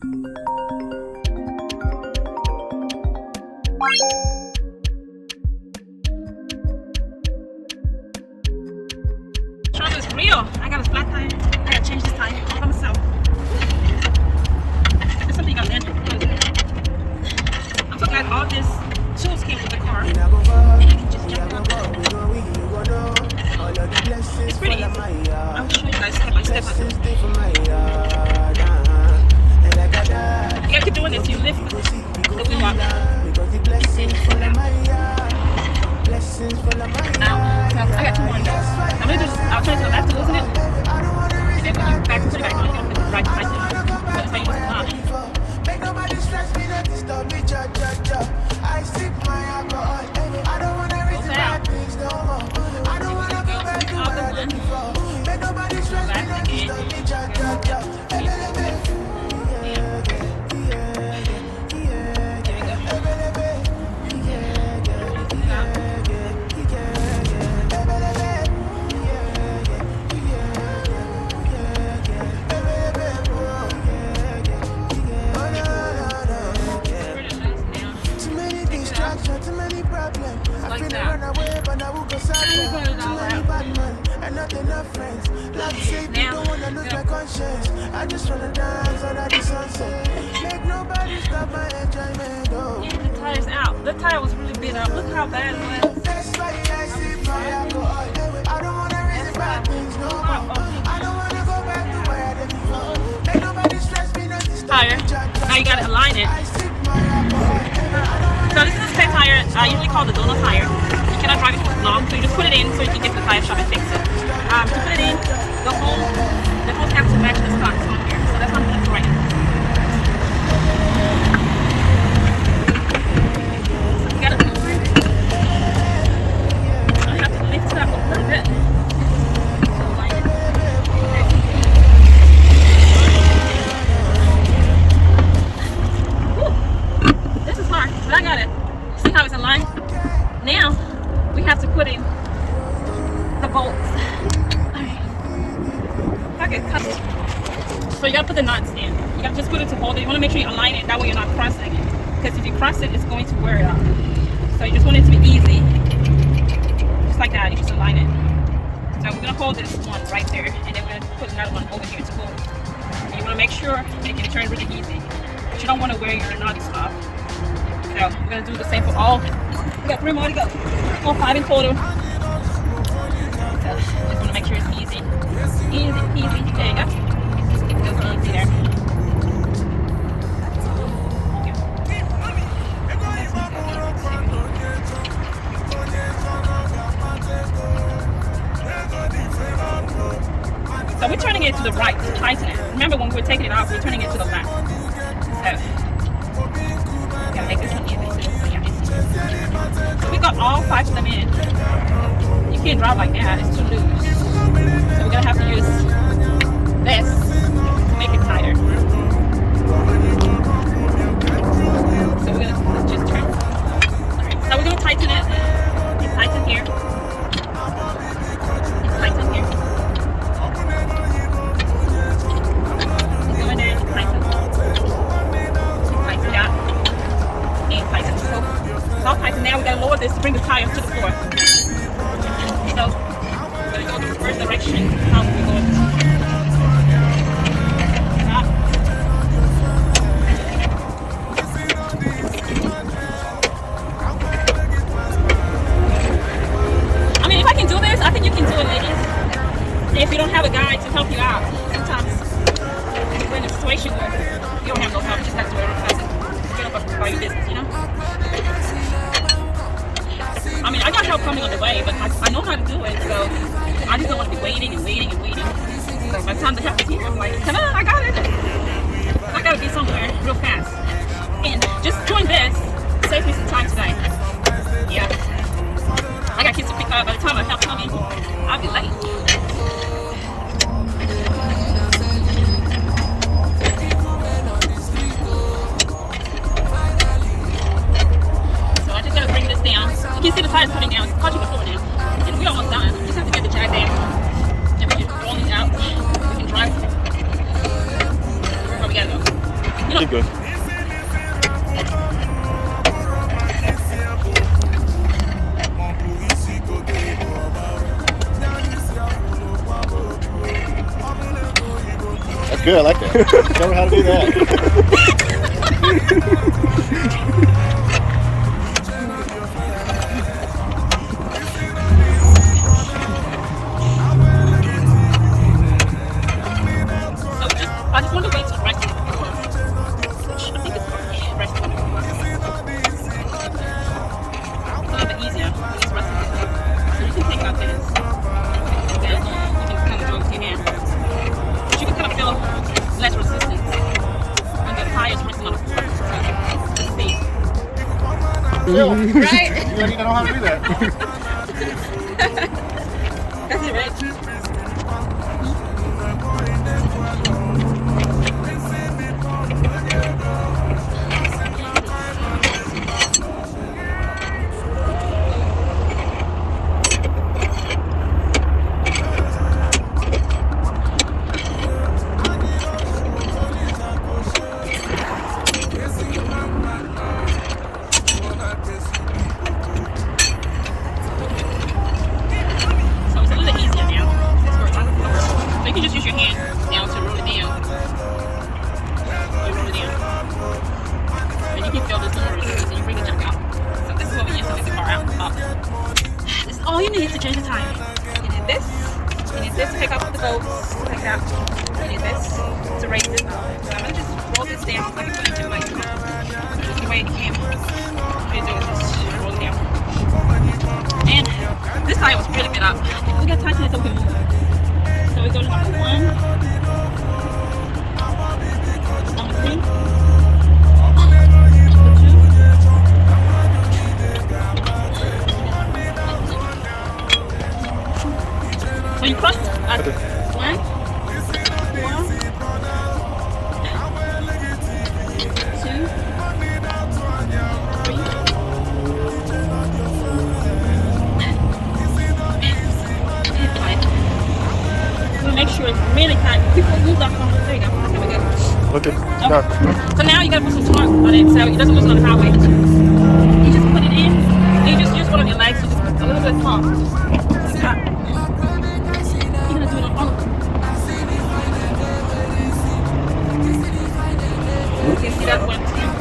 Trouble is real. I got a flat tire. I gotta change this tire all by myself. There's something I learned. I'm so glad all this tools came with the car. And you can just jump on it. It's pretty easy. I'll show you guys step by step. You gotta keep doing this. You lift the wheel up. Now, I got 2 more to go. I'm gonna just, I'll turn to the left to loosen it. And then when you back to the back, you're gonna put the right side to it. That's how you use the knob. Make nobody stress me, not disturb me, I sip my alcohol. I don't wanna reason bad things no more. I don't wanna go back to where I did before. Make nobody stress me, not disturb me, I just wanna dance under the sunset. Make nobody stop my enjoyment. Oh. Yeah, the tire's out. The tire was really beat up. Look how bad it was. That's why I see my alcohol. I don't wanna reason bad things no more. I don't wanna go back to where I did before. Make nobody stress me, not this tire. Now you gotta align it. So this is a spare tire. I usually call the donut tire. You cannot drive it for long, so you just put it in so you can get to the tire shop and fix it. To put it in, the holes have to match the spots on here. So that's what I'm doing right now. So you gotta move it. I have to lift it up a little bit. So like this is hard, but I got it. See how it's aligned? Now we have to put in the bolts. So you gotta put the nuts in. You gotta just put it to hold it. You wanna make sure you align it, that way you're not crossing it. Because if you cross it, it's going to wear it out. So you just want it to be easy. Just like that, you just align it. So we're gonna hold this one right there, and then we're gonna put another one over here to hold. And you wanna make sure it can turn really easy. But you don't wanna wear your nuts off. So we're gonna do the same for all. We got 3 more to go. All 5 in total. So just wanna make sure it's easy. Easy, easy. There you go. Easy there. So we're turning it to the right to tighten it. Remember when we were taking it off, we're turning it to the left. So gotta make this one easy too. So we got all 5 of them in. You can't drive like that, it's too loose. So we're gonna have to use this to make it tighter. So we're gonna just turn. Alright, so we're gonna tighten it. It's tighten here. It's tighten here. Go in there and tighten. Tighten that. And tighten. So it's all tighten. Now we gotta lower this to bring the tire to the floor. So we're gonna go in the reverse direction. How we go? I think you can do it, ladies. If you don't have a guy to help you out, sometimes we're in a situation where you don't have no help, you just have to do it yourself. Get up by your business, you know? I mean, I got help coming on the way, but I know how to do it, so I just don't want to be waiting and waiting and waiting. So by the time the help is here, I'm like, come on, I got it. I gotta be somewhere real fast. And just doing this saves me some time today. Yeah. I got kids to pick up. By the time I help coming, I'll be late. So I just gotta bring this down. You can see the tires coming down. It's touching the floor now. And we're almost done. We just have to get the jack down. Then we can roll it out. We can drive. Keep going. That's good. I like that. Show me how to do that. I just want to wait till the rest of the floor. I think it's resting on the floor. It's a little bit easier when it's resting on the floor. So you can take it out this. Okay? You can kind of go with your hand. But you can kind of feel less resistance when the tires resting on the floor. So it's safe. Right? You don't even know how to do that. That's it, right? So it's a little easier now. Since we're on the floor. So you can just use your hand now to roll it down. You roll it down. And you can feel this little resistance and you bring it back out. So this is what we use to get the car out. Up. This is all you need to change the tire. You need this. You need this to pick up the bolts. Like that. You need this to raise it up. So I'm going to just roll this down like it's going to like the way it came. You do this. Roll it down. And this tire was really bit up. We got tighten it so we can move. So we go to number 1, number 3, number 2. So you press 1, 2, 3. Make sure it's really tight. People lose that car. There you go. There we go. Okay. Okay. Start. So now you gotta put some torque on it so it doesn't lose on the highway. You just put it in. And you just use one of your legs. So just put a little bit of pump. Stop. You're gonna do it on all of them. You can see that one too.